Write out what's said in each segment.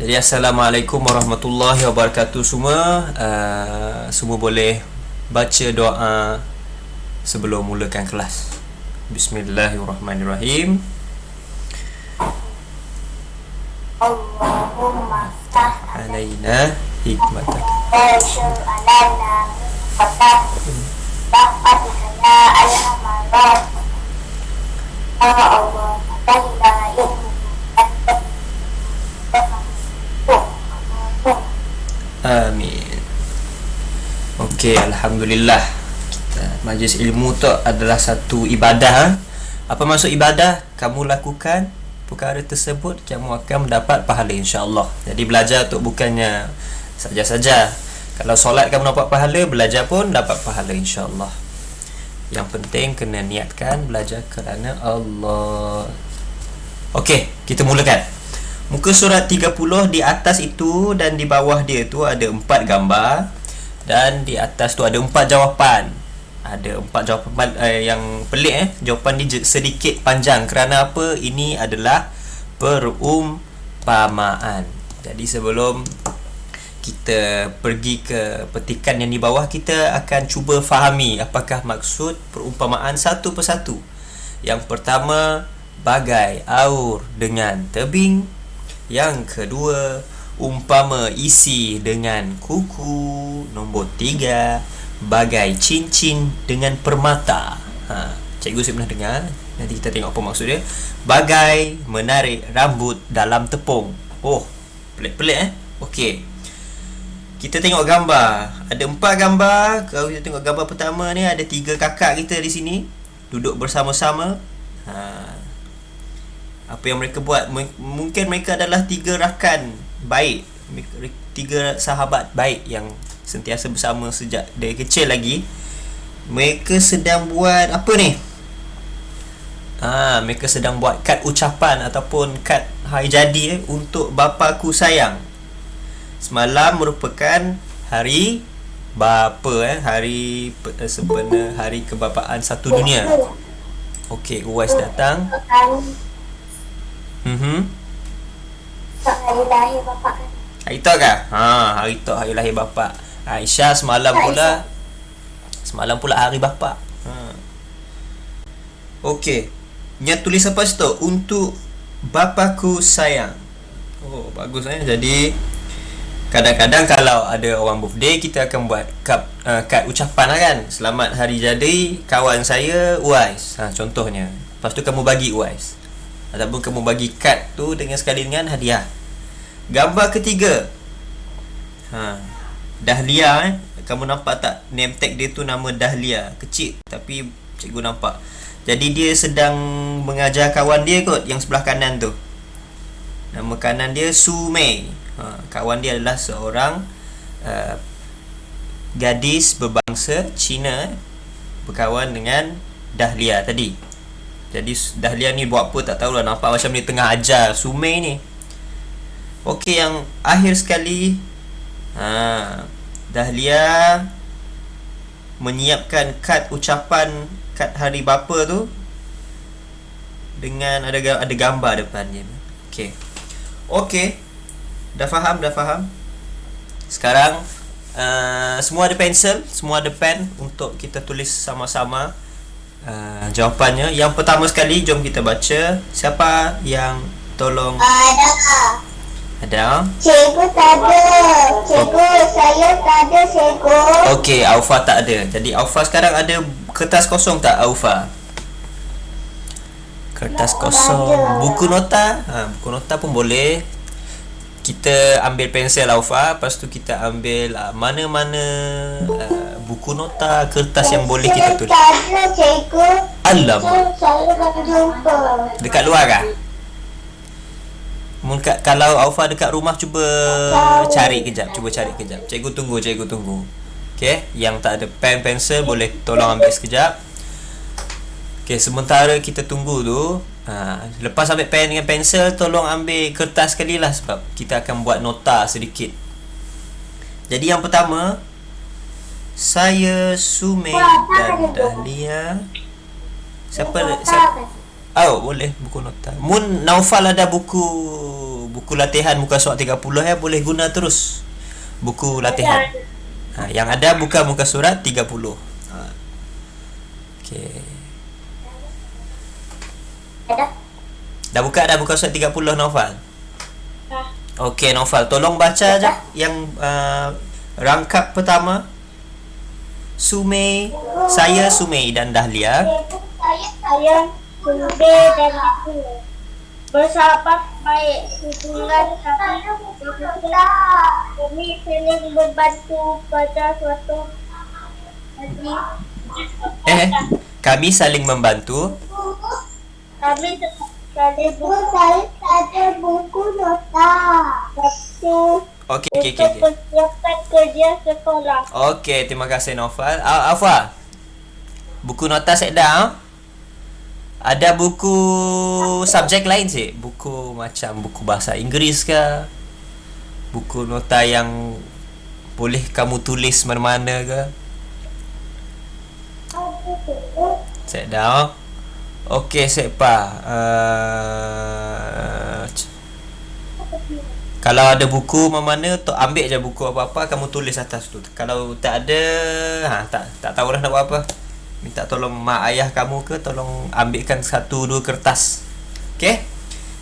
Jadi Assalamualaikum warahmatullahi wabarakatuh semua. Semua boleh baca doa sebelum mulakan kelas. Bismillahirrahmanirrahim. Allahumma ftah Alaina hikmatak. Bashir alana Fatah Dapat ya alhamarat Ya Allah Fatahila ilmu Amin. Okey, alhamdulillah. Majlis ilmu tu adalah satu ibadah. Apa maksud ibadah? Kamu lakukan perkara tersebut, kamu akan mendapat pahala insya-Allah. Jadi belajar tu bukannya saja-saja. Kalau solat kamu dapat pahala, belajar pun dapat pahala insya-Allah. Yang penting kena niatkan belajar kerana Allah. Okey, kita mulakan. Muka surat 30 di atas itu dan di bawah dia tu ada 4 gambar dan di atas tu ada 4 jawapan. Ada 4 jawapan yang pelik Jawapan ni sedikit panjang kerana apa? Ini adalah perumpamaan. Jadi sebelum kita pergi ke petikan yang di bawah, kita akan cuba fahami apakah maksud perumpamaan satu persatu. Yang pertama, bagai aur dengan tebing. Yang kedua, umpama isi dengan kuku. Nombor 3, bagai cincin dengan permata. Cikgu saya pernah dengar. Nanti kita tengok apa maksud dia. Bagai menarik rambut dalam tepung. Oh, pelik-pelik Okey, kita tengok gambar. Ada 4 gambar. Kalau kita tengok gambar pertama ni, ada 3 kakak kita di sini duduk bersama-sama. Apa yang mereka buat, mungkin mereka adalah 3 rakan baik, 3 sahabat baik yang sentiasa bersama sejak dari kecil lagi. Mereka sedang buat apa ni? Mereka sedang buat kad ucapan ataupun kad hari jadi untuk bapaku sayang. Semalam merupakan hari bapa hari sebenar hari kebapaan satu dunia. Okey, Uwais datang. Hari lahir bapak kan. Hari tu kah? Hari tu hari lahir bapak. Aisyah semalam pula hari bapak. Okey. Nya tulis apa situ? Untuk bapaku sayang. Oh, bagus Jadi kadang-kadang kalau ada orang birthday, kita akan buat kad ucapan kan. Selamat hari jadi kawan saya Uwais. Contohnya. Lepas tu kamu bagi Uwais. Ataupun kamu bagi kad tu sekali dengan hadiah. Gambar ketiga, Dahlia. Kamu nampak tak name tag dia tu nama Dahlia. Kecil tapi cikgu nampak. Jadi dia sedang mengajar kawan dia kot yang sebelah kanan tu. Nama kanan dia Su Mei. Kawan dia adalah seorang gadis berbangsa Cina berkawan dengan Dahlia tadi. Jadi Dahlia ni buat apa tak tahulah, nampak macam dia tengah ajar Sumei ni. Okey, yang akhir sekali, Dahlia menyiapkan kad ucapan, kad hari bapa tu dengan ada gambar depan dia. Okey. Dah faham. Sekarang semua ada pensel, semua ada pen untuk kita tulis sama-sama jawapannya. Yang pertama sekali, jom kita baca. Siapa yang tolong? Ada? Cikgu tak ada. Cikgu, saya tak ada cikgu. Okey, Aufa tak ada. Jadi Aufa sekarang ada kertas kosong tak Aufa? Kertas kosong. Buku nota? Buku nota pun boleh. Kita ambil pensel Aufa, lepas tu kita ambil mana-mana buku nota, kertas yang boleh kita tulis. Tak ada cikgu. Alamak. Saya tak jumpa. Dekat luar kah? Kalau Aufa dekat rumah, cuba cari kejap. Cikgu tunggu. Okey, yang tak ada pen pensel boleh tolong ambil sekejap. Okey, sementara kita tunggu tu, lepas ambil pen dengan pensel, tolong ambil kertas sekali lah, sebab kita akan buat nota sedikit. Jadi yang pertama, saya, Sumei dan Dahlia. Siapa? Oh, boleh buku nota. Mun Naufal ada buku buku latihan muka surat 30 ya, boleh guna terus buku latihan. Yang ada buka muka surat 30. Okey. Dah buka surat 30 Naufal? Okey Naufal, tolong baca je yang rangkap pertama. Saya Sumei dan Dahlia. Saya Sumbe dan aku bersahabat baik. Hubungan kami saling membantu pada suatu hari. Kami saling membantu. Kami saling ada buku nota. Satu Okey. persiapan kerja sekolah. Okey, terima kasih Naufal. Alfa, buku nota saya dah. Ada buku subjek lain sih? Buku macam buku bahasa Inggeris ke? Buku nota yang boleh kamu tulis mana-mana ke? Saya dah. Okey, Sekpa. Kalau ada buku mana-mana, ambil je buku apa-apa, kamu tulis atas tu. Kalau tak ada, tak tahulah nak buat apa. Minta tolong mak ayah kamu ke, tolong ambilkan 1-2 kertas. Okey?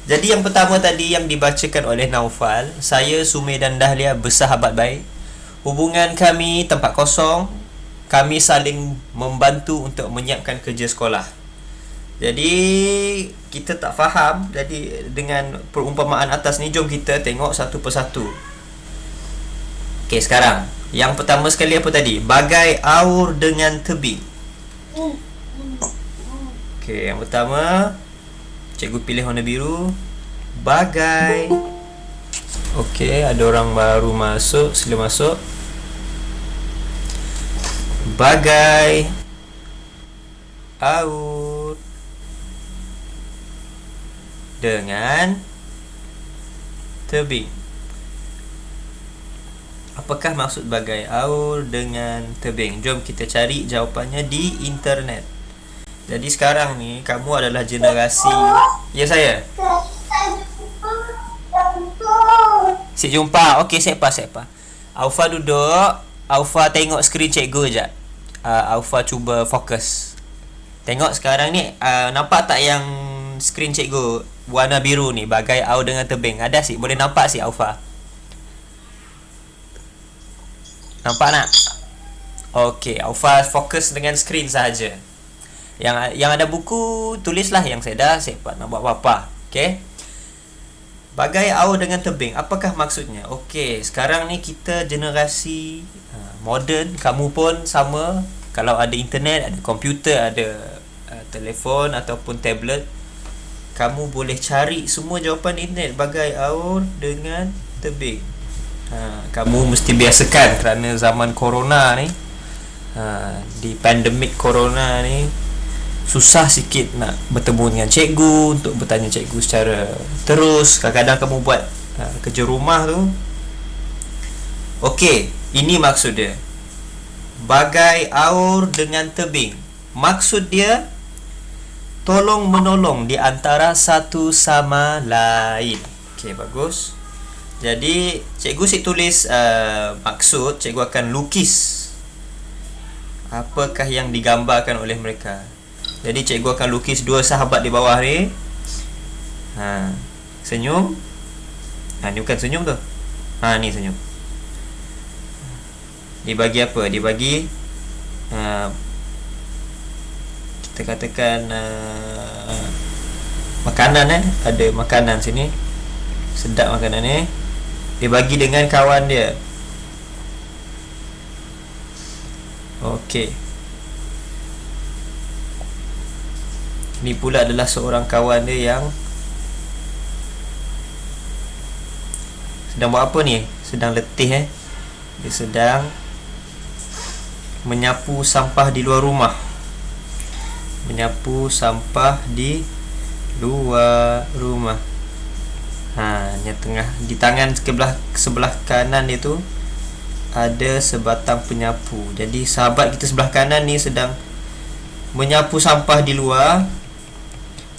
Jadi yang pertama tadi yang dibacakan oleh Naufal, saya, Sumei dan Dahlia bersahabat baik. Hubungan kami tempat kosong. Kami saling membantu untuk menyiapkan kerja sekolah. Jadi kita tak faham. Jadi dengan perumpamaan atas ni, jom kita tengok satu persatu. Okey, sekarang yang pertama sekali apa tadi? Bagai aur dengan tebing. Okey, yang pertama cikgu pilih warna biru. Bagai. Okey, ada orang baru masuk, sila masuk. Bagai aur dengan tebing. Apakah maksud bagai aur dengan tebing? Jom kita cari jawapannya di internet. Jadi sekarang ni kamu adalah generasi. Ya saya. Sik jumpa. Okey, Sekpa. Aufa duduk. Aufa tengok skrin cikgu je. Aufa cuba fokus. Tengok sekarang ni, nampak tak yang skrin cikgu warna biru ni, bagai aur dengan tebing? Ada sih, boleh nampak sih Aufa? Nampak tak? Okey, Aufa fokus dengan skrin sahaja. Yang ada buku, tulislah. Yang saya dah sempat nak buat apa-apa. Okey. Bagai aur dengan tebing, apakah maksudnya? Okey, sekarang ni kita generasi moden, kamu pun sama. Kalau ada internet, ada komputer, ada telefon ataupun tablet, kamu boleh cari semua jawapan di internet. Bagai aur dengan tebing. Kamu mesti biasakan kerana zaman corona ni, di pandemik corona ni, susah sikit nak bertemu dengan cikgu, untuk bertanya cikgu secara terus. Kadang-kadang kamu buat kerja rumah tu. Okey, ini maksud dia. Bagai aur dengan tebing. Maksud dia tolong menolong di antara satu sama lain. Okey, bagus. Jadi cikgu si tulis maksud, cikgu akan lukis apakah yang digambarkan oleh mereka. Jadi cikgu akan lukis dua sahabat di bawah ni. Senyum. Ni bukan senyum tu. Ni senyum. Dibagi apa? Dibagi kita katakan makanan. Ada makanan sini. Sedap makanan ni. Dia bagi dengan kawan dia. Okey. Ni pula adalah seorang kawan dia yang sedang buat apa ni? Sedang letih. Dia sedang menyapu sampah di luar rumah. Menyapu sampah di luar rumah. Yang tengah di tangan sebelah kanan dia tu ada sebatang penyapu. Jadi sahabat kita sebelah kanan ni sedang menyapu sampah di luar.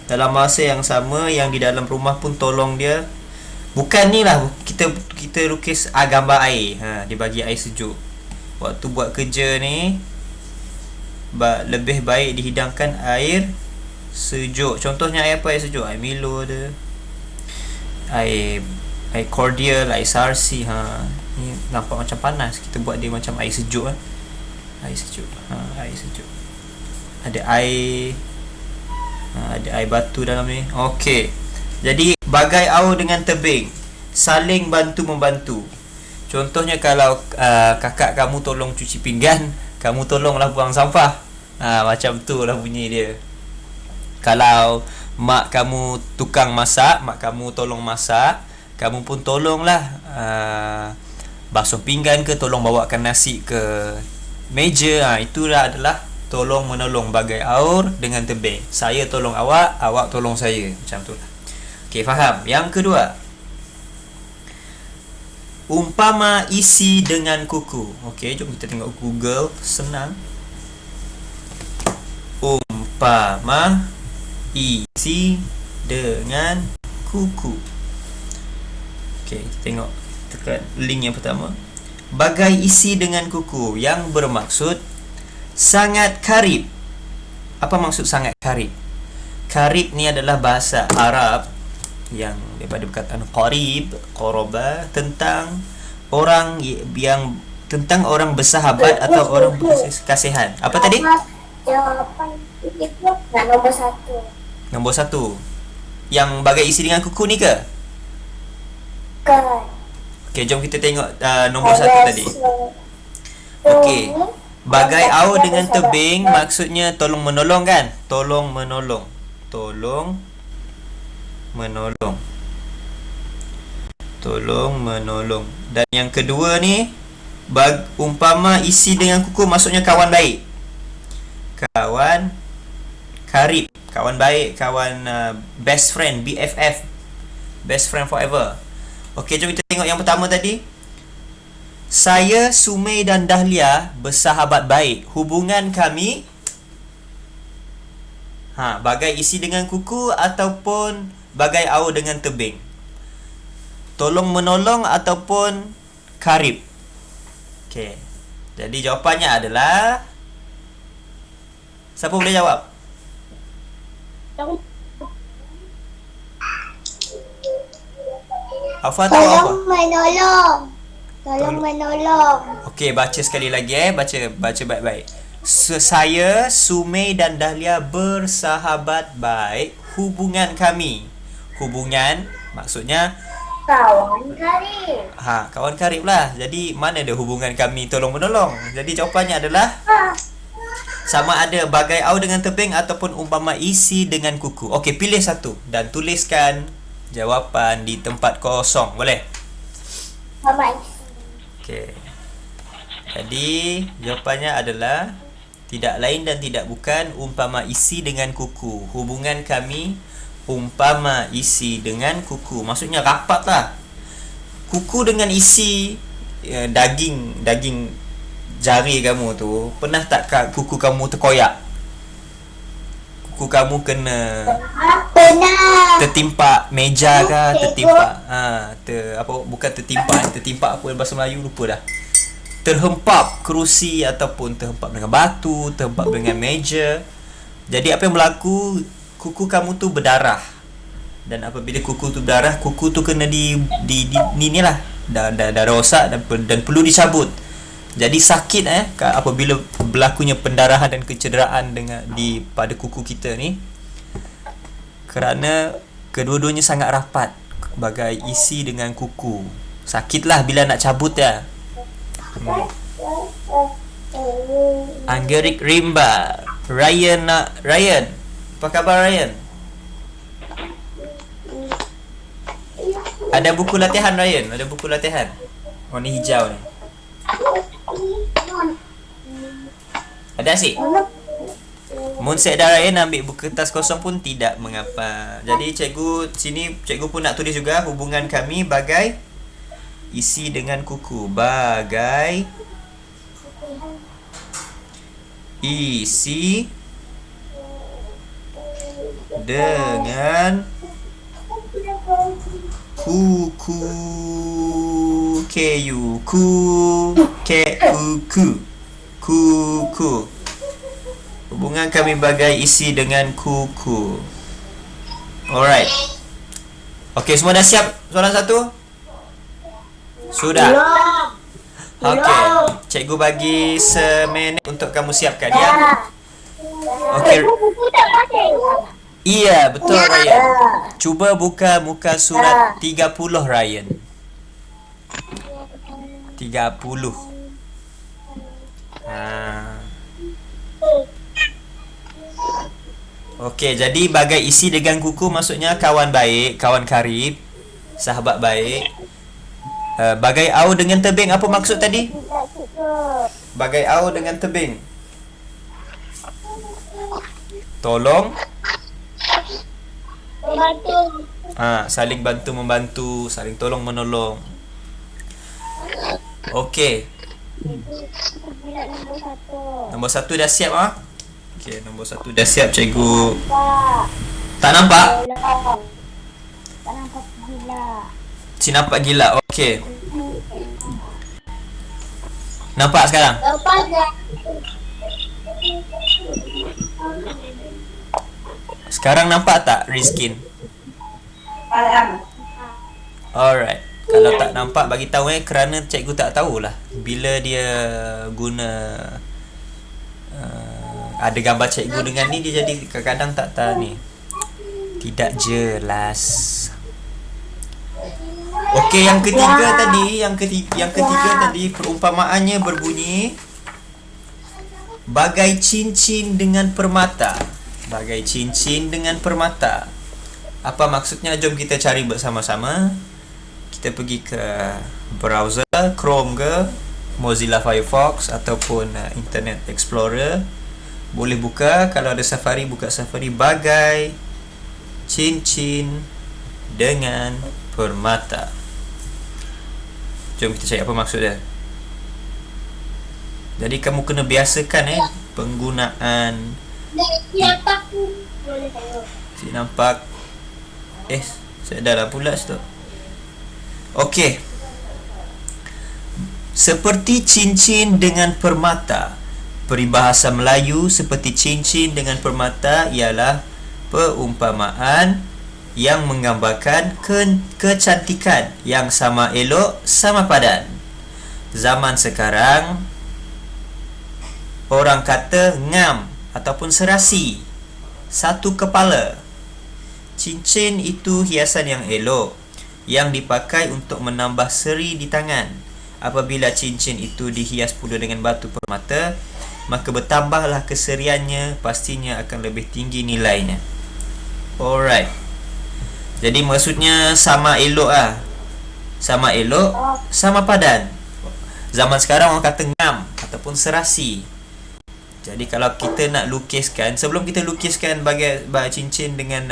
Dalam masa yang sama, yang di dalam rumah pun tolong dia Bukan ni lah, kita lukis gambar air. Dia bagi air sejuk. Waktu buat kerja ni lebih baik dihidangkan air sejuk. Contohnya air apa? Air sejuk, air Milo ada, air cordial, air sarsi. Ni nampak macam panas, kita buat dia macam air sejuk kan. Air sejuk. Air sejuk. Ada air batu dalam ni. Okey. Jadi bagai aur dengan tebing, saling bantu membantu. Contohnya kalau kakak kamu tolong cuci pinggan, kamu tolonglah buang sampah. Macam tu lah bunyi dia. Kalau mak kamu tukang masak, mak kamu tolong masak, kamu pun tolonglah basuh pinggan ke, tolong bawakan nasi ke meja. Itulah adalah tolong menolong, bagai aur dengan tebing. Saya tolong awak, awak tolong saya. Macam tu lah. Okey, faham? Yang kedua, umpama isi dengan kuku. Okey, jom kita tengok Google, senang. Umpama isi dengan kuku. Okey, kita tengok tekan link yang pertama. Bagai isi dengan kuku, yang bermaksud sangat karib. Apa maksud sangat karib? Karib ni adalah bahasa Arab yang daripada perkataan qarib, qaraba, tentang orang yang orang bersahabat atau orang berkasihan. Apa tadi? Jawapan itu nombor 1. Nombor 1. Yang bagai isi dengan kuku ni ke? Kan. Okey, jom kita tengok nombor 1 tadi. Okey. Bagai aur dengan tebing maksudnya tolong menolong kan? Tolong menolong. Tolong menolong. Tolong menolong. Dan yang kedua ni, umpama isi dengan kuku maksudnya kawan baik. Kawan karib, kawan baik, kawan best friend, BFF, best friend forever. Okey, jom kita tengok yang pertama tadi. Saya, Sumei dan Dahlia bersahabat baik. Hubungan kami bagai isi dengan kuku ataupun bagai aur dengan tebing. Tolong menolong ataupun karib. Okey. Jadi jawapannya adalah, siapa boleh jawab? Alfa tahu apa? Tolong menolong. Tolong menolong. Okey, baca sekali lagi baca baik-baik. Saya, Sumei dan Dahlia bersahabat baik. Hubungan kami. Hubungan maksudnya Kawan karib. kawan karib lah. Jadi mana ada hubungan kami tolong menolong. Jadi jawapannya adalah sama ada bagai aur dengan tebing ataupun umpama isi dengan kuku. Okey, pilih satu dan tuliskan jawapan di tempat kosong. Boleh? Mama. Okey. Jadi jawapannya adalah tidak lain dan tidak bukan umpama isi dengan kuku. Hubungan kami umpama isi dengan kuku. Maksudnya rapat lah. Kuku dengan isi daging jari kamu tu, pernah tak kuku kamu terkoyak? Kuku kamu kena Pernah. tertimpa meja ke, tertimpa tertimpa apa bahasa Melayu lupa dah. Terhempap kerusi ataupun terhempap dengan batu, terhempap dengan meja. Jadi apa yang berlaku, kuku kamu tu berdarah. Dan apabila kuku tu berdarah, kuku tu kena ni lah, dah rosak dan perlu dicabut. Jadi sakit apabila berlakunya pendarahan dan kecederaan pada kuku kita ni, kerana kedua-duanya sangat rapat bagai isi dengan kuku. Sakitlah bila nak cabut ya. Anggerik Rimba, Ryan, apa khabar Ryan? Ada buku latihan Ryan? Ada buku latihan warna hijau ni. Ada asyik? Mun sedar Ryan ambil buku kertas kosong pun tidak mengapa. Jadi cikgu pun nak tulis juga hubungan kami bagai isi dengan kuku. Bagai isi dengan Kuku. Ku. Kuku. Kuku. Hubungan kami bagai isi dengan kuku. Alright. Okey, semua dah siap soalan satu? Sudah. Okey, cikgu bagi seminit untuk kamu siapkan ya. Okey. Iya, betul Ryan. Cuba buka muka surat 30 Ryan. 30. Okey, jadi bagai isi dengan kuku maksudnya kawan baik, kawan karib, sahabat baik. Bagai au dengan tebing, apa maksud tadi? Bagai au dengan tebing. Tolong. Membantu. Saling bantu membantu, saling tolong menolong. Okey. Nombor 1 dah siap Okey, nombor 1 dah siap cikgu. Tak nampak? Tak nampak gila. Si nampak gila. Okey. Nampak sekarang? Nampak tak? Sekarang nampak tak Rizkin? Alright. Kalau tak nampak bagi tahu kerana cikgu tak tahulah bila dia guna ada gambar cikgu dengan ni, dia jadi kadang-kadang tak ni. Tidak jelas. Okey, yang ketiga tadi perumpamaannya berbunyi bagai cincin dengan permata. Bagai cincin dengan permata. Apa maksudnya? Jom kita cari bersama-sama. Kita pergi ke browser Chrome ke Mozilla Firefox ataupun Internet Explorer. Boleh buka, kalau ada Safari buka Safari. Bagai cincin dengan permata. Jom kita cari apa maksud dia. Jadi kamu kena biasakan penggunaan. Nampak boleh tengok. Si nampak. Saya dah lah pula situ. Okey. Seperti cincin dengan permata. Peribahasa Melayu seperti cincin dengan permata ialah perumpamaan yang menggambarkan kecantikan yang sama elok, sama padan. Zaman sekarang orang kata ngam ataupun serasi, satu kepala. Cincin itu hiasan yang elok yang dipakai untuk menambah seri di tangan. Apabila cincin itu dihias pula dengan batu permata, maka bertambahlah keseriannya, pastinya akan lebih tinggi nilainya. Alright. Jadi maksudnya sama elok sama elok, sama padan. Zaman sekarang orang kata ngam ataupun serasi. Jadi kalau kita nak lukiskan, sebelum kita lukiskan bagai cincin dengan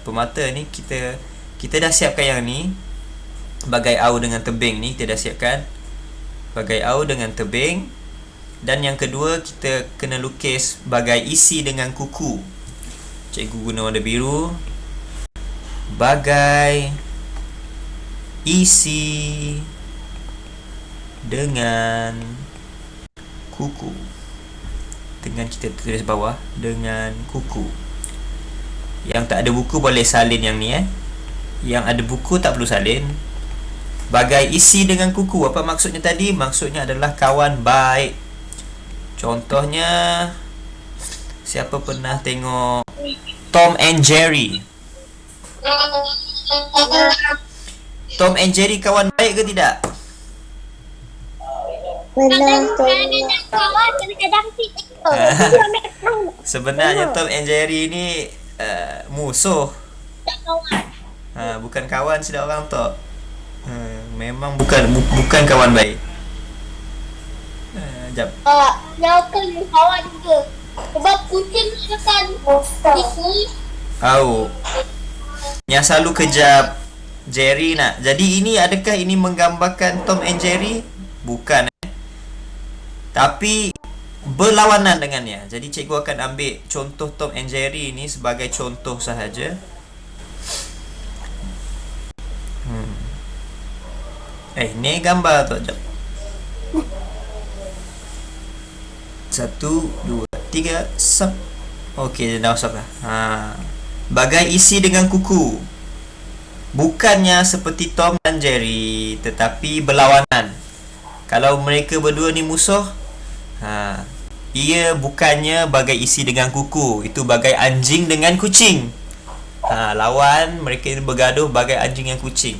permata ni, kita dah siapkan yang ni. Bagai au dengan tebing ni kita dah siapkan. Bagai au dengan tebing. Dan yang kedua, kita kena lukis bagai isi dengan kuku. Cikgu guna warna biru. Bagai isi dengan kuku. Dengan kita tulis bawah, dengan kuku. Yang tak ada buku boleh salin yang ni Yang ada buku tak perlu salin. Bagai isi dengan kuku, apa maksudnya tadi? Maksudnya adalah kawan baik. Contohnya, siapa pernah tengok Tom and Jerry? Tom and Jerry kawan baik ke tidak? Sebenarnya Tom and Jerry ni musuh. Bukan kawan silap orang tu. Memang bukan kawan baik. Jap. Yang kawan juga. Sebab kucing akan tikus. Yang selalu kejap Jerry nak. Jadi ini, adakah ini menggambarkan Tom and Jerry? Bukan. Tapi berlawanan dengannya. Jadi cikgu akan ambil contoh Tom and Jerry ini sebagai contoh sahaja. Ni gambar tu. Sekejap. 1, 2, 3, sub. Okey, dah masuk dah. Bagai isi dengan kuku. Bukannya seperti Tom dan Jerry, tetapi berlawanan. Kalau mereka berdua ni musuh, ia bukannya bagai isi dengan kuku. Itu bagai anjing dengan kucing. Lawan, mereka bergaduh bagai anjing dan kucing.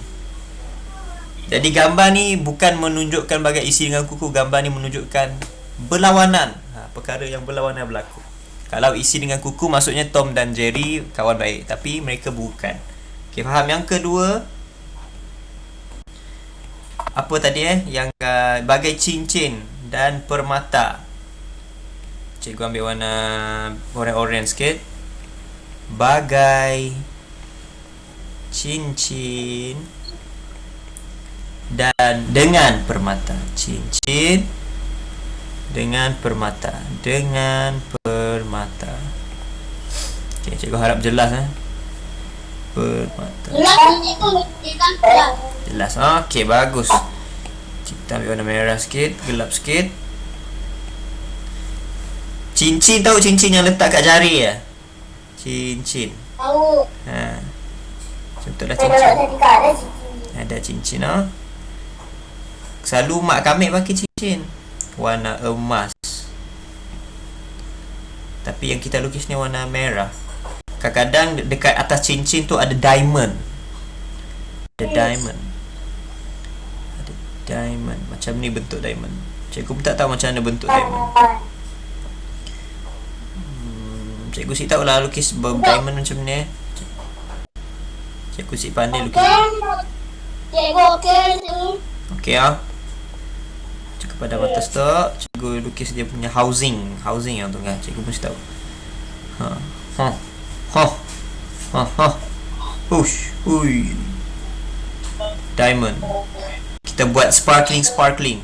Jadi gambar ni bukan menunjukkan bagai isi dengan kuku. Gambar ni menunjukkan berlawanan. Perkara yang berlawanan berlaku. Kalau isi dengan kuku, maksudnya Tom dan Jerry kawan baik, tapi mereka bukan. Okey, faham? Yang kedua, apa tadi yang bagai cincin dan permata. Cikgu ambil warna orange sikit. Bagai cincin dan dengan permata. Cincin dengan permata. Dengan permata. Okey, cikgu harap jelas permata. Jelas. Okey, bagus. Kita ambil warna merah sikit, gelap sikit. Cincin, tahu cincin yang letak kat jari ya? Cincin. Tahu. Contohlah cincin. Ada cincin Selalu mak kami pakai cincin warna emas. Tapi yang kita lukis ni warna merah. Kadang-kadang dekat atas cincin tu ada diamond. Ada diamond. Macam ni bentuk diamond. Cikgu pun tak tahu macam mana bentuk diamond. Cikgu si tahulah lukis diamond macam ni. Cikgu si pandai lukis. Cikgu Okey Cikgu pada atas tu, cikgu lukis dia punya housing yang tu kan. Cikgu mesti tahu. Push. Ui. Diamond. Kita buat sparkling. Bling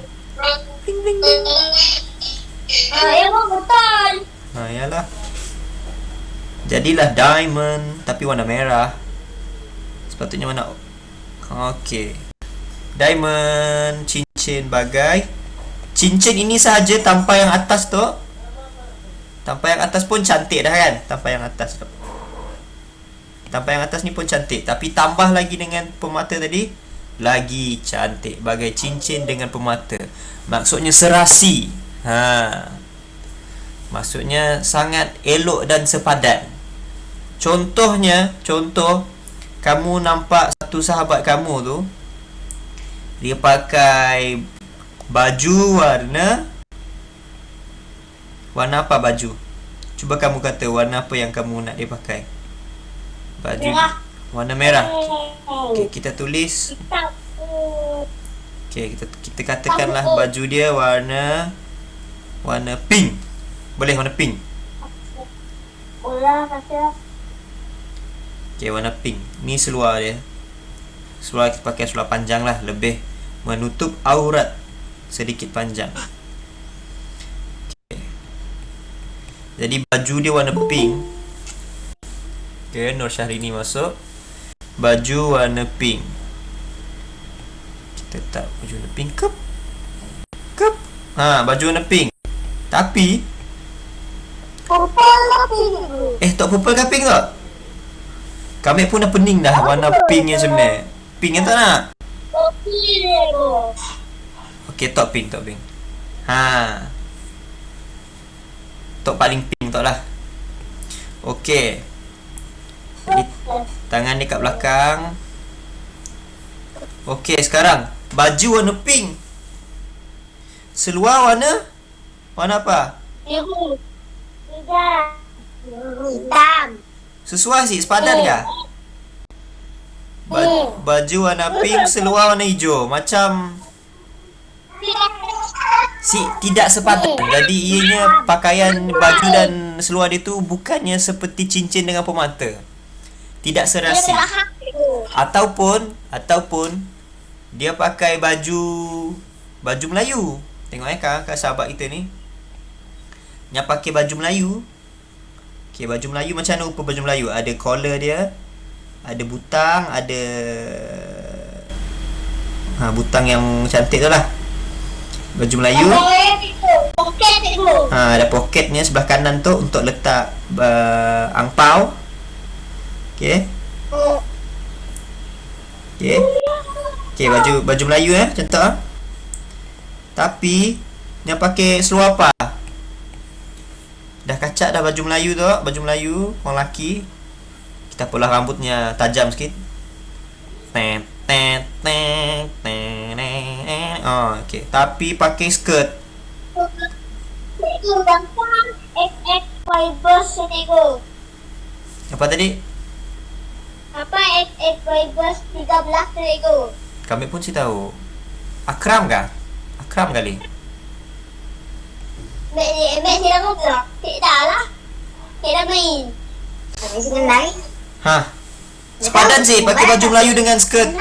bling bling. Emang betul. Yalah. Jadilah diamond tapi warna merah. Sepatutnya warna okey. Diamond, cincin bagai. Cincin ini sahaja tanpa yang atas tu. Tanpa yang atas pun cantik dah kan? Tanpa yang atas tu. Tanpa yang atas ni pun cantik. Tapi tambah lagi dengan permata tadi, lagi cantik. Bagai cincin dengan permata. Maksudnya serasi. Maksudnya sangat elok dan sepadan. Contoh kamu nampak satu sahabat kamu tu, dia pakai baju warna apa baju? Cuba kamu kata warna apa yang kamu nak dia pakai. Baju Merah. warna merah. Okey, kita tulis. Okey, kita katakanlah baju dia warna pink. Boleh warna pink. Okey, warna pink. Ni seluar dia. Seluar kita pakai seluar panjang lah, lebih menutup aurat sedikit panjang. Okay. Jadi baju dia warna pink. Okay, Nur Syahrini masuk. Baju warna pink. Kita letak baju warna pink. Kep. Baju warna pink. Tapi tak purple ke pink tak? Kami pun dah pening dah warna pink yang sebenarnya. Pink yang tak nak? Okey, top pink. Top paling pink tak lah. Okey. Jadi tangan ni kat belakang. Okey, sekarang baju warna pink. Seluar warna apa? Hitam. Sesuai sih, sepadan kah? Baju warna pink, seluar warna hijau. Macam tidak sepadan. Jadi ianya pakaian baju dan seluar dia tu bukannya seperti cincin dengan permata. Tidak serasi. Ataupun dia pakai baju Melayu. Tengok kak sahabat kita ni. Yang pakai baju Melayu. Okey, baju Melayu macam mana rupa baju Melayu? Ada collar dia, ada butang, ada Butang yang cantik tu lah. Baju Melayu. Poket cikgu. Ada poketnya sebelah kanan tu untuk letak angpau. Okey. Okey. Okey, baju Melayu contoh. Tapi yang pakai seluar apa? Dah kacak dah baju Melayu tu, baju Melayu orang lelaki. Kita pola rambutnya tajam sikit. Okey, tapi pakai skirt. Cikgu gambar XX fibers cikgu. Apa tadi? Apa XX fibers 13 cikgu? Kami pun si tahu. Akram kah? Akram kali. Mek sila mo gerak. Tidak lah. Tidak main. Kami sila naik. Sepadan sih pakai baju Melayu dengan skirt.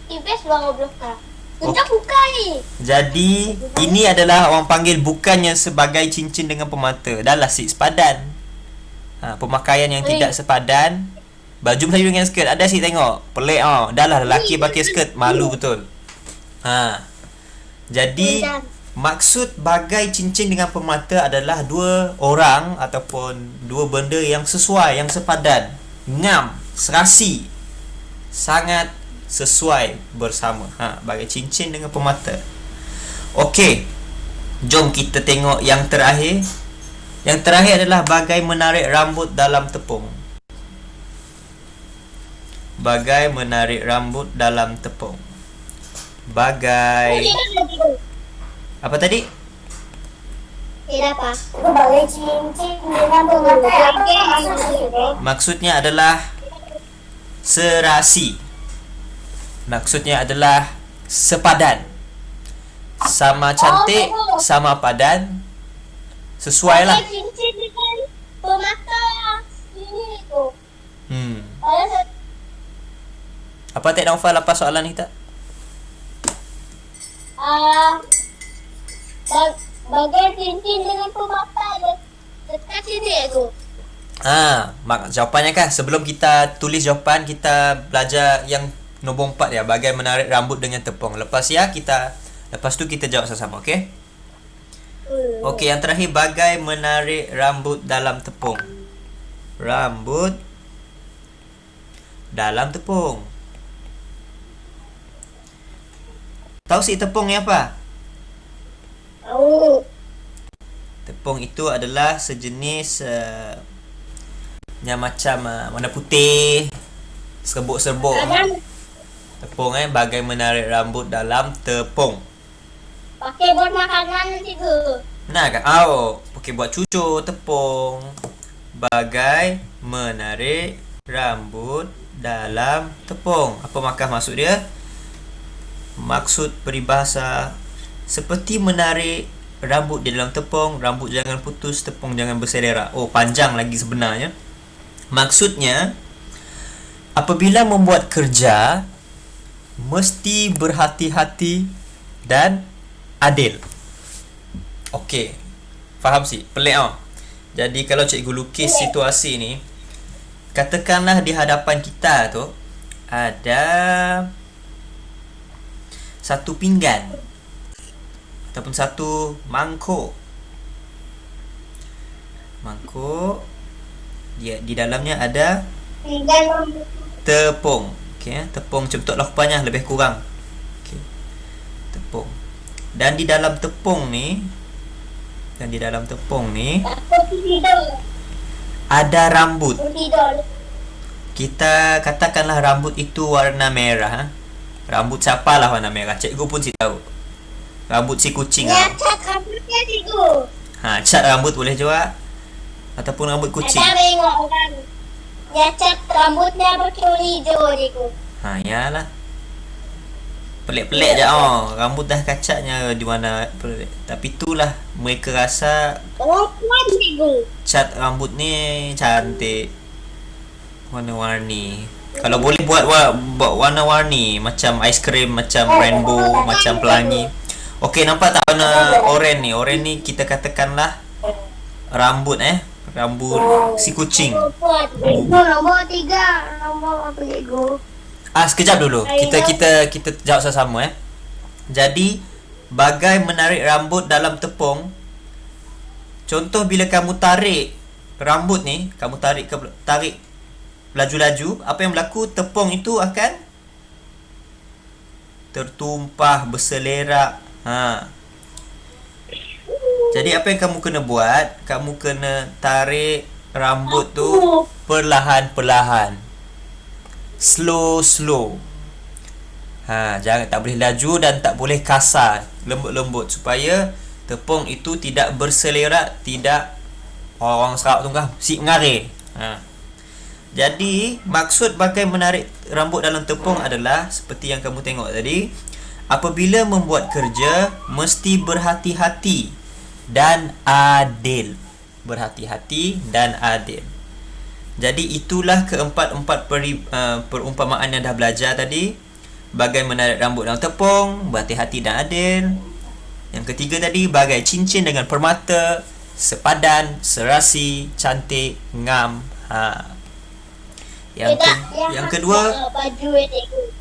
Ibes bang goblok ka. Tunjuk buka ni. Jadi ini adalah orang panggil bukannya sebagai cincin dengan permata. Dah lah si sepadan. Pemakaian yang tidak sepadan. Baju Melayu dengan skirt. Ada sih tengok. Pelik dah lah lelaki pakai skirt. Malu betul. Jadi maksud bagai cincin dengan permata adalah dua orang ataupun dua benda yang sesuai, yang sepadan, ngam, serasi, sangat sesuai bersama. Bagai cincin dengan permata. Okey, jom kita tengok yang terakhir. Yang terakhir adalah bagai menarik rambut dalam tepung. Bagai menarik rambut dalam tepung. Bagai apa tadi? Tidak apa. Bagai cincin dengan permata. Maksudnya adalah serasi. Maksudnya adalah sepadan. Sama cantik, sama padan. Sesuai lah. Bagai cincin dengan permata ini tu. Apa tak Naufal, apa soalan ni tak? Bagai cincin dengan permata dekat sini aku. Jawapannya kan sebelum kita tulis jawapan, kita belajar yang nombor 4 ya, bagai menarik rambut dengan tepung. Lepas tu kita jawab sama-sama, okey? Okey, yang terakhir bagai menarik rambut dalam tepung. Rambut dalam tepung. Tahu si tepung ni apa? Tepung itu adalah sejenis yang macam warna putih, serbuk-serbuk. Tepung bagai menarik rambut dalam tepung. Pakai buat makanan juga. Nah kan? Pakai buat cucur tepung. Bagai menarik rambut dalam tepung. Apa makah maksud dia? Maksud peribahasa seperti menarik rambut di dalam tepung, rambut jangan putus, tepung jangan berselerak. Panjang lagi sebenarnya. Maksudnya apabila membuat kerja mesti berhati-hati dan adil. Okey. Faham sih? Pelik Jadi kalau cikgu lukis situasi ni, katakanlah di hadapan kita tu ada satu pinggan ataupun satu mangkuk. Dia di dalamnya ada tepung. Okey, tepung cebetuk rupanya lebih kurang. Okey. Tepung. Dan di dalam tepung ni ada rambut. Kita katakanlah rambut itu warna merah. Rambut siapa lah warna merah? Cikgu pun si tahu. Rambut si kucing. Cat rambutnya cikgu. Cat rambut boleh juga. Ataupun rambut kucing. Ada tengok kan. Cat rambutnya berwarna hijau cikgu. Yalah. Pelik-pelik je rambut dah kacaknya di mana pelik. Tapi itulah mereka rasa Kuat cikgu. cat rambut ni cantik. Warna-warni. Kalau boleh buat warna-warni macam aiskrim, macam rainbow, macam pelangi. Okey, nampak tak warna oranye ni? Oranye ni kita katakanlah rambut rambut si kucing. Nombor 3. Nombor apa cikgu? Sekejap dulu. Kita jawab sama-sama Jadi bagai menarik rambut dalam tepung. Contoh bila kamu tarik rambut ni, kamu tarik laju-laju, apa yang berlaku? Tepung itu akan tertumpah, berselerak. Jadi apa yang kamu kena buat? Kamu kena tarik rambut tu perlahan-perlahan, slow. Jangan, tak boleh laju dan tak boleh kasar, lembut-lembut, supaya tepung itu tidak berselerak, tidak orang serap tu kan si mengarir. Jadi maksud bagai menarik rambut dalam tepung adalah seperti yang kamu tengok tadi. Apabila membuat kerja, mesti berhati-hati dan adil. Berhati-hati dan adil. Jadi itulah keempat-empat perumpamaan yang dah belajar tadi. Bagai menarik rambut dalam tepung, berhati-hati dan adil. Yang ketiga tadi, bagai cincin dengan permata, sepadan, serasi, cantik, ngam. Yang kedua,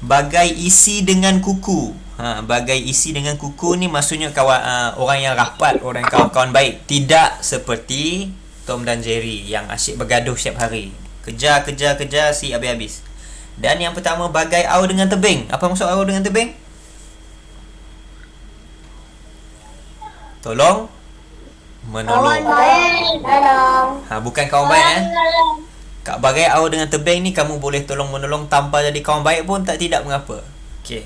bagai isi dengan kuku. Bagai isi dengan kuku ni maksudnya orang yang rapat, orang yang kawan-kawan baik. Tidak seperti Tom dan Jerry yang asyik bergaduh setiap hari. Kejar si habis-habis. Dan yang pertama, bagai au dengan tebing. Apa maksud au dengan tebing? Tolong menolong. Bukan kawan baik bagai au dengan tebing ni kamu boleh tolong menolong tanpa jadi kawan baik pun tidak mengapa. Okey.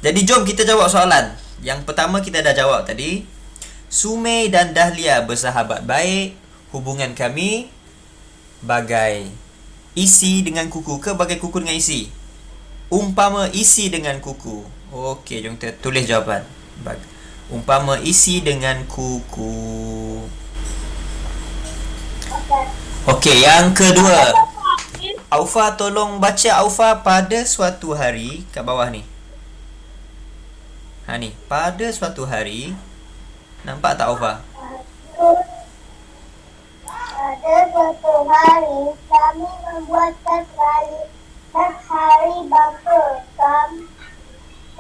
Jadi jom kita jawab soalan. Yang pertama kita dah jawab tadi. Sumei dan Dahlia bersahabat baik. Hubungan kami bagai isi dengan kuku ke bagai kuku dengan isi? Umpama isi dengan kuku. Okey, jom kita tulis jawapan. Umpama isi dengan kuku. Okey, yang kedua. Aufa, tolong baca Aufa. Pada suatu hari, kat bawah ni. Ni, pada suatu hari. Nampak tak Aufa? Pada suatu hari, kami membuatkan hari bapa.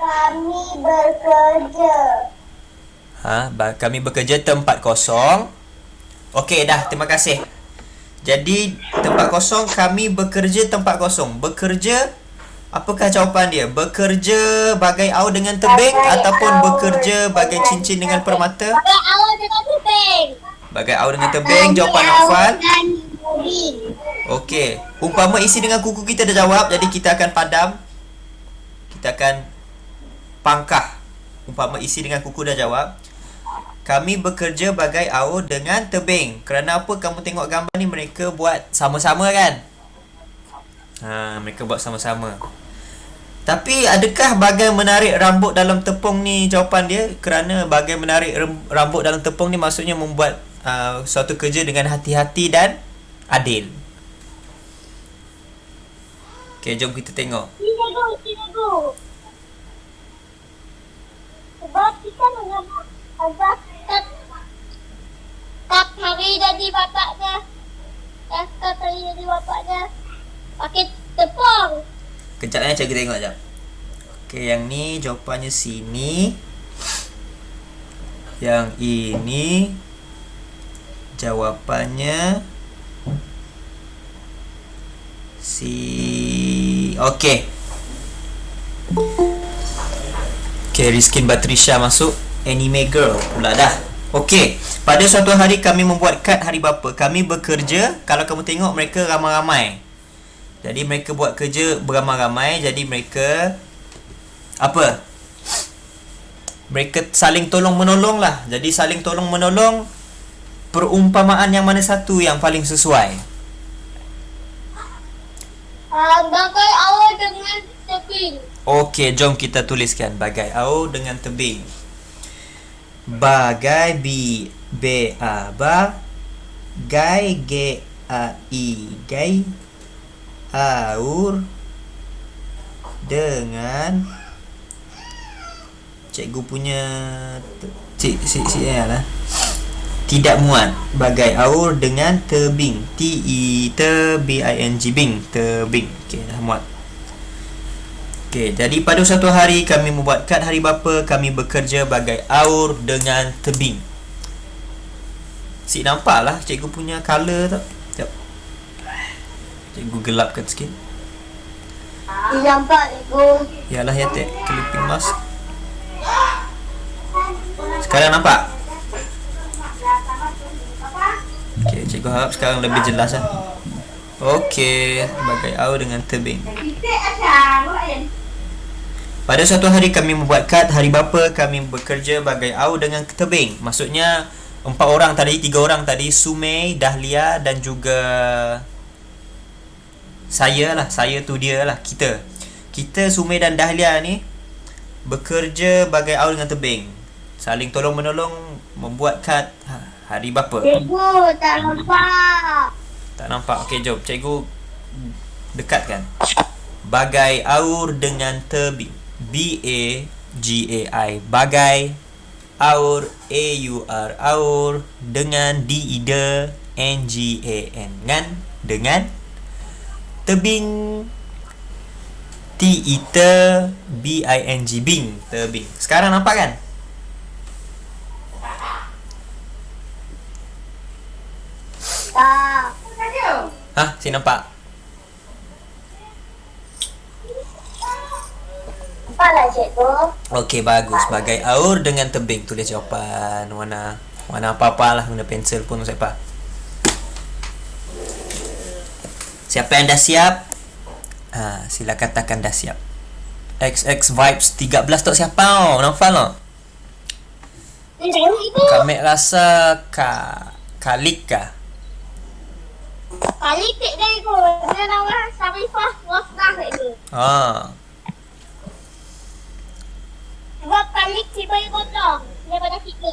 Kami bekerja. Kami bekerja tempat kosong. Okey, dah. Terima kasih. Jadi, tempat kosong, kami bekerja tempat kosong. Bekerja, apakah jawapan dia? Bekerja bagai au dengan tebing ataupun bekerja bagai cincin dengan permata? Bagai au dengan tebing. Bagai au dengan tebing, jawapan Afan. Okey, umpama isi dengan kuku kita dah jawab, jadi kita akan padam. Kita akan pangkah. Umpama isi dengan kuku dah jawab. Kami bekerja bagai au dengan tebing. Kerana apa? Kamu tengok gambar ni, mereka buat sama-sama kan? Mereka buat sama-sama. Tapi adakah bagai menarik rambut dalam tepung ni jawapan dia? Kerana bagai menarik rambut dalam tepung ni maksudnya membuat suatu kerja dengan hati-hati dan adil. Okey, jom kita tengok. Cikgu. Sebab kita mengamak azab kap hari jadi bapaknya. Kap hari jadi bapaknya pakai tepung. Kejap cikgu tengok jap. Okey, yang ni jawapannya sini. Yang ini jawapannya Okey. Okey, Rizkin Batrisha masuk. Anime girl pula dah. Okey, pada suatu hari kami membuat kad hari bapa. Kami bekerja, kalau kamu tengok mereka ramai-ramai. Jadi mereka buat kerja beramai-ramai. Jadi mereka apa? Mereka saling tolong-menolong lah. Jadi saling tolong-menolong. Perumpamaan yang mana satu yang paling sesuai? Bagai awal dengan tebing. Okey, jom kita tuliskan. Bagai au dengan tebing. Bagai gai gai aur dengan cikgu punya lah. Tidak muat. Bagai aur dengan tebing. Tebing, bing, tebing. Okey, dah muat. Okey, jadi pada suatu hari kami membuat kad hari bapa, kami bekerja bagai aur dengan tebing. Sik nampak lah cikgu punya colour tak? Sekejap. Cikgu gelapkan sikit. Nampak cikgu. Yalah ya tek, clipping mask. Sekarang nampak? Okey, cikgu harap sekarang lebih jelas lah. Okey, bagai aur dengan tebing. Pada suatu hari kami membuat kad hari bapa, kami bekerja bagai aur dengan tebing. Maksudnya 4 orang tadi, 3 orang tadi, Sumei, Dahlia dan juga saya lah. Saya tu dia lah, kita. Kita Sumei dan Dahlia ni bekerja bagai aur dengan tebing. Saling tolong menolong membuat kad hari bapa. Cikgu, tak nampak. Tak nampak. Okey, jom cikgu dekatkan. Bagai aur dengan tebing. B-A-G-A-I. Bagai aur, A-U-R, aur dengan D-I-D, N-G-A-N. Dengan tebing, T-I-T, B-I-N-G, bing, tebing. Sekarang nampak kan? Tak. Hah? Si nampak? Nampaklah cikgu. Okey, bagus. Bagai aur dengan tebing. Tulis jawapan. Warna apa-apa lah. Guna pensel pun tak apa. Siapa yang dah siap? Sila katakan dah siap. XX Vibes 13 tu siapa? Nampak tak? Cikgu. Kami rasa Kalik kah? Kali tik dah cikgu. Dia nama Sarifah Rosnah cikgu. Sebab kali tiba cikgu dah. Daripada kita.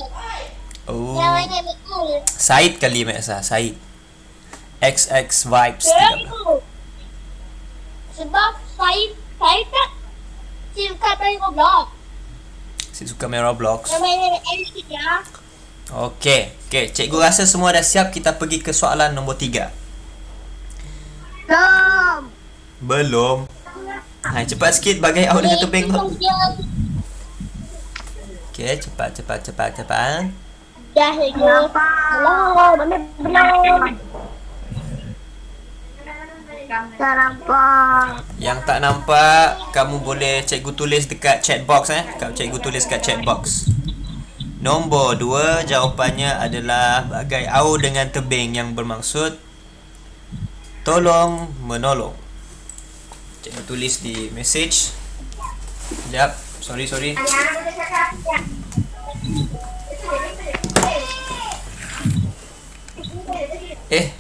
Oh. Yang mana betul. Said kali Mek Asa. Said. XX Vibes 13. Cikgu. Sebab saya tak suka main Roblox. Si suka main Roblox. Yang main LCD ya. Okey. Cikgu rasa semua dah siap. Kita pergi ke soalan nombor 3. Belum. Cepat sikit bagai aur dengan tebing tu. Okey, cepat. Dah cikgu. Belum. Belum. Tak nampak. Yang tak nampak, kamu boleh cikgu tulis dekat chat box Cikgu tulis dekat chat box. Nombor 2 jawapannya adalah bagai aur dengan tebing yang bermaksud tolong menolong. Cikgu tulis di message. Sekejap. Sorry.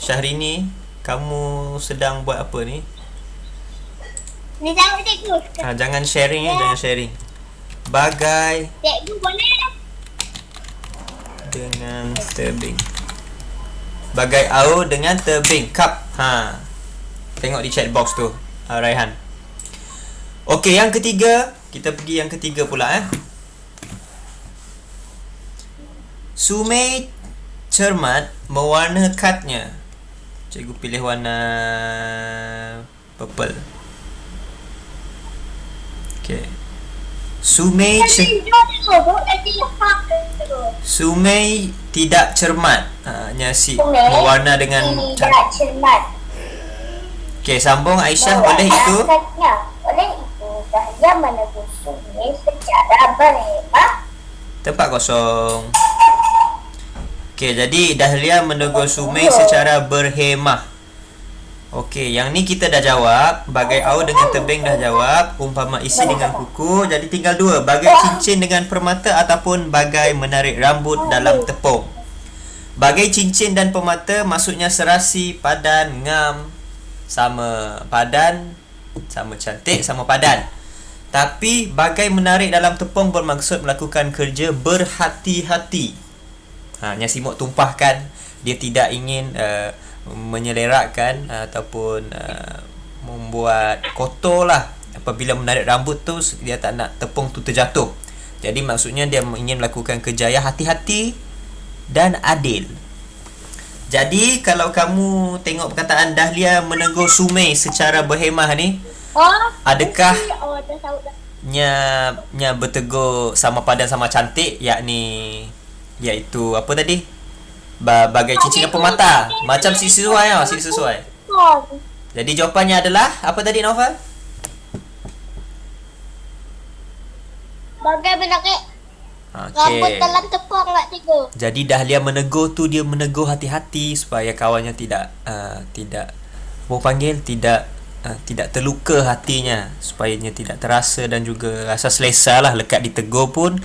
Syahrini, kamu sedang buat apa ni? Ni tahu cikgu. Jangan sharing jangan sharing. Bagai Cikgu boleh. dengan tebing. Bagai aur dengan tebing. Cup. Tengok di chat box tu, Raihan. Okey, yang ketiga. Kita pergi yang ketiga pula Sumei cermat mewarna kadnya. Cikgu pilih warna purple. Okey. Sumei tidak cermat. Nyasi mewarna dengan cermat. Okey, sambung Aisyah. Oleh itu Dahlia menegur Sumei secara berhemah. tempat kosong. Okey, jadi Dahlia menegur Sumei secara berhemah. Okey, yang ni kita dah jawab. Bagai aur dengan tebing dah jawab. Umpama isi dengan kuku. Jadi tinggal 2. Bagai cincin dengan permata ataupun bagai menarik rambut dalam tepung. Bagai cincin dan permata maksudnya serasi, padan, ngam. Sama padan, sama cantik, sama padan. Tapi bagai menarik dalam tepung bermaksud melakukan kerja berhati-hati. Yang Simok tumpahkan, dia tidak ingin menyelerakkan ataupun membuat kotor lah. Apabila menarik rambut tu, dia tak nak tepung tu terjatuh. Jadi maksudnya dia ingin melakukan kerja yang hati-hati dan adil. Jadi kalau kamu tengok perkataan Dahlia menegur Sumei secara berhemah ni, Oh. Adakah Oh, dah tahu dah. nya bertegur sama padan sama cantik, yakni iaitu apa tadi? Bagai cincin apa mata. Macam si sesuai tau, si sesuai. Oh. Jadi jawapannya adalah apa tadi Naufal? Bagai menarik rambut Okey. dalam tepung nak tiga. Jadi Dahlia menegur tu, dia menegur hati-hati supaya kawannya tidak apa panggil, tidak terluka hatinya, supayanya tidak terasa dan juga rasa selesa lah lekat ditegur pun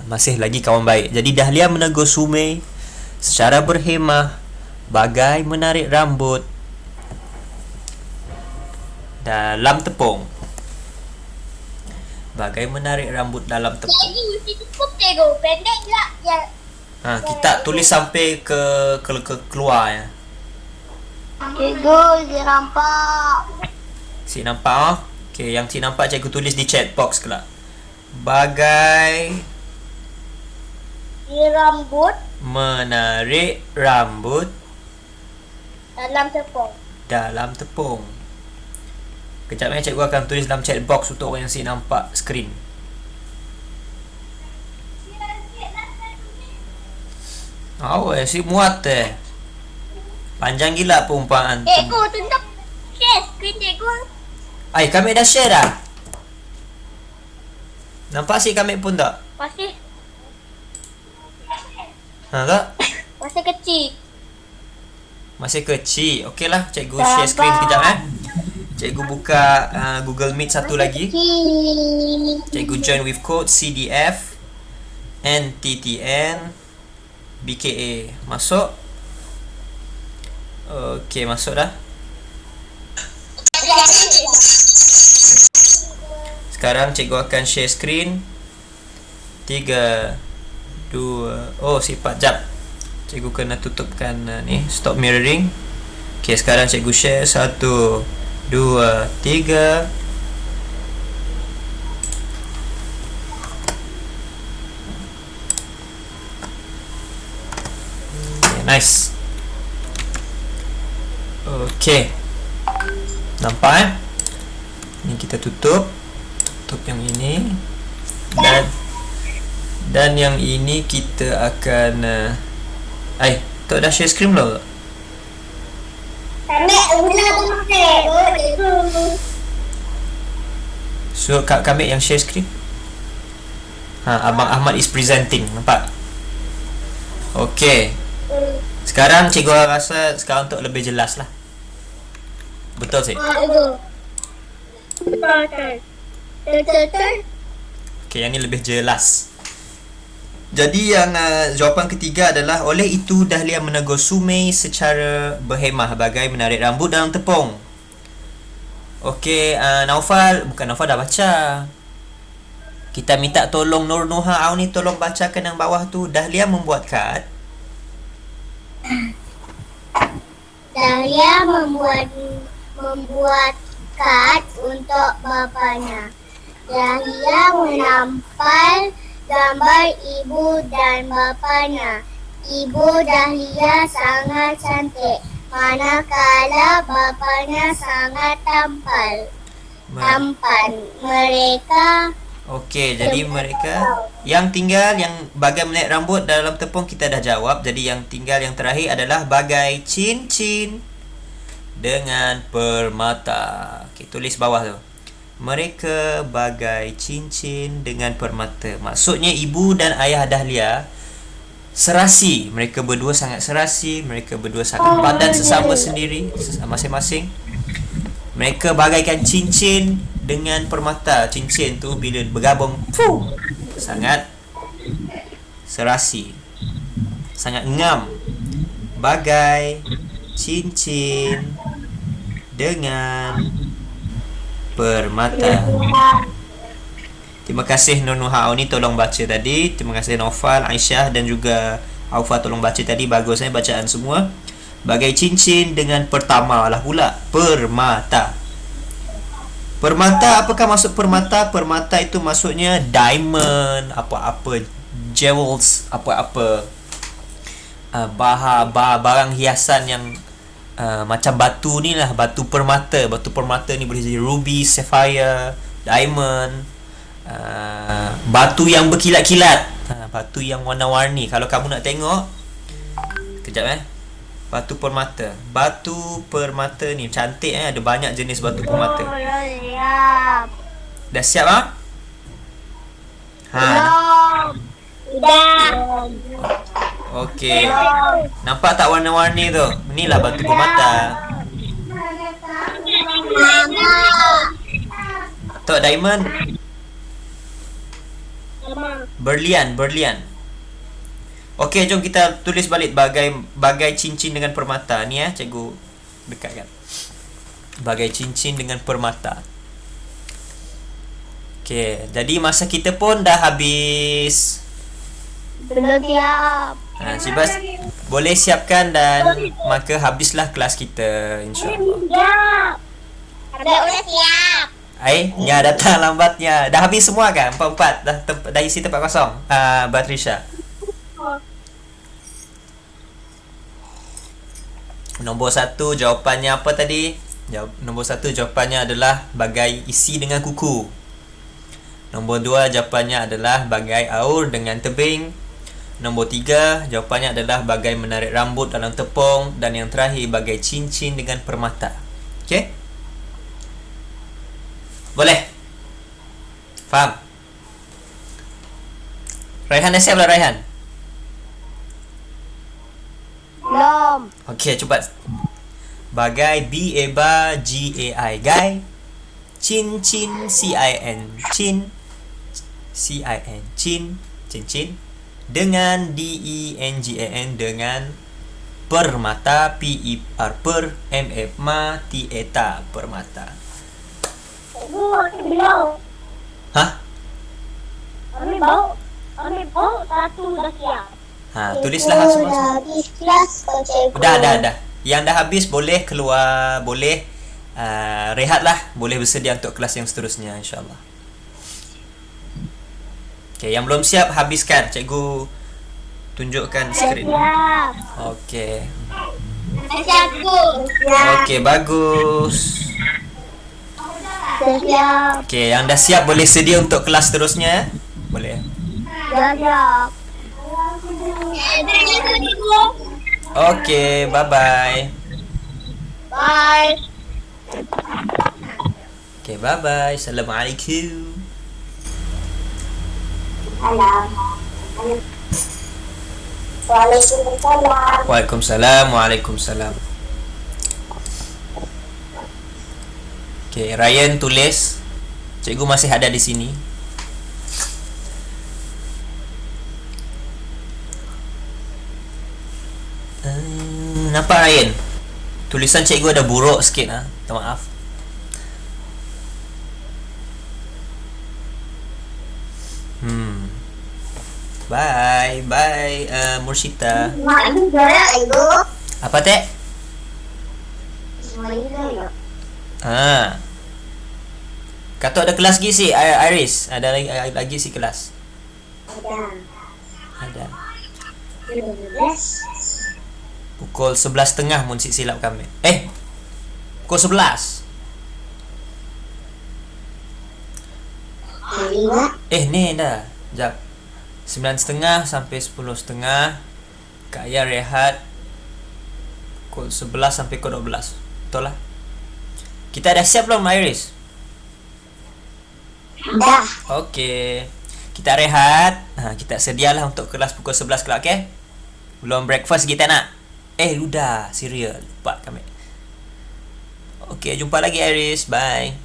masih lagi kawan baik. Jadi Dahlia menegur Sumei secara berhemah bagai menarik rambut dalam tepung. Bagai menarik rambut dalam tepung. Jadi mesti tepung tiga. Pendek je lah. Ya. Kita tulis sampai ke keluar ya. Tiga dia nampak. Cik nampak oh? Okey, yang cik nampak cikgu tulis di chat box kelak. Bagai Di rambut menarik rambut dalam tepung. dalam tepung. Kejap cikgu akan tulis dalam chat box untuk orang yang cik nampak skrin. Si muat panjang gila perumpamaan tu. Cikgu tunjuk share screen cikgu. Kami dah share dah. Nampak si kami pun tak? Masih Tak? masih kecil. Masih kecil. Okeylah, cikgu share screen sekejap Cikgu buka Google Meet satu lagi. Kecil. Cikgu join with code CDF NTTN BKA. Masuk. Okey, masuk dah. Sekarang cikgu akan share screen. 3 2 sifat jap. Cikgu kena tutupkan ni stop mirroring. Okey, sekarang cikgu share 1 2 3. Nice. Okey. Nampak Ni kita tutup yang ini. Dan yang ini kita akan Tok dah share screen belum? Kami ulang So kami yang share screen. Abang Ahmad is presenting. Nampak? Okey. Sekarang cikgu rasa sekarang untuk lebih jelas lah. Betul sih? Okey, yang ni lebih jelas. Jadi yang jawapan ketiga adalah oleh itu Dahlia menegur Sumei secara berhemah bagai menarik rambut dalam tepung. Okey, Naufal dah baca. Kita minta tolong Nur Nuha ni tolong bacakan yang bawah tu. Dahlia membuat kad. Dahlia membuat kad untuk bapanya. Dahlia menampal gambar ibu dan bapanya. Ibu Dahlia sangat cantik, manakala bapanya sangat tampan. Mereka Okey, jadi mereka yang tinggal yang bagai menaik rambut dalam tepung kita dah jawab. Jadi yang tinggal yang terakhir adalah bagai cincin dengan permata. Okey, tulis bawah tu. Mereka bagai cincin dengan permata. Maksudnya ibu dan ayah Dahlia serasi. Mereka berdua sangat serasi. Mereka berdua sangat padan sesama sendiri, masing-masing. Mereka bagaikan cincin dengan permata. Cincin tu bila bergabung sangat serasi, sangat ngam. Bagai cincin dengan permata. Terima kasih Nur Nuha ni tolong baca tadi. Terima kasih Naufal, Aisyah dan juga Aufa tolong baca tadi. Bagus bacaan semua. Bagai cincin dengan pertama lah pula permata. Permata, apakah maksud permata? Permata itu maksudnya diamond, apa-apa jewels, apa-apa barang hiasan yang macam batu ni lah, batu permata. Batu permata ni boleh jadi ruby, sapphire, diamond, batu yang berkilat-kilat, batu yang warna-warni. Kalau kamu nak tengok, kejap batu permata. Batu permata ni cantik ada banyak jenis batu permata. Dah siap Dah. Okey. Nampak tak warna-warni tu? Inilah batu permata. Tok diamond. Berlian. Okey, jom kita tulis balik bagai cincin dengan permata. Ni cikgu dekatkan. Bagai cincin dengan permata. Okey, jadi masa kita pun dah habis. Belum siap. Cibas boleh siapkan dan maka habislah kelas kita, insya-Allah. Udah siap. Nya datang lambatnya. Dah habis semua kan? 4 dah isi tempat kosong. Batrisha. Nombor 1 jawapannya apa tadi? Nombor 1 jawapannya adalah bagai isi dengan kuku. Nombor 2 jawapannya adalah bagai aur dengan tebing. Nombor 3 jawapannya adalah bagai menarik rambut dalam tepung. Dan yang terakhir bagai cincin dengan permata. Okey? Boleh? Faham? Raihan dah siap lah Raihan? Belum. Okey, cepat. Bagai B-A-B-G-A-I. Gai. Cincin C-I-N. Cin. C-I-N. Cin. Cincin. Dengan D-E-N-G-A-N. Dengan permata. P-E-R. Per. M-A-T-A-T-A. Permata. Belum. Hah? Ambil bau satu dah siap. Tulislah semua. Dah habis kelas cikgu. Dah. Yang dah habis boleh keluar, boleh rehatlah, boleh bersedia untuk kelas yang seterusnya, insya-Allah. Okey, yang belum siap habiskan. Cikgu tunjukkan skrin. Okey. Cikgu. Okey, bagus. Siap. Okey, yang dah siap boleh sedia untuk kelas seterusnya. Boleh. Dah siap. Okey, bye-bye. Bye. Okey, bye-bye. Assalamualaikum. Waalaikumsalam. Waalaikumsalam. Okey, Ryan tulis. Cikgu masih ada di sini. Nampak Ryan? Tulisan cikgu ada buruk sikit minta maaf. Bye Mursyita. Apa teh? Kata ada kelas lagi si Iris. Ada lagi si kelas. Ada. Pukul 11.30 mun silap kami. Pukul 11. Ni dah. Jap. 9.30 sampai 10.30. Kak Ayah rehat pukul 11 sampai pukul 12. Betul lah. Kita dah siap belum Iris? Dah. Okey. Kita rehat. Kita sedialah untuk kelas pukul 11 kelak, okey? Belum breakfast kita nak. Ludah cereal. Lupa kami. Okey, jumpa lagi Iris. Bye.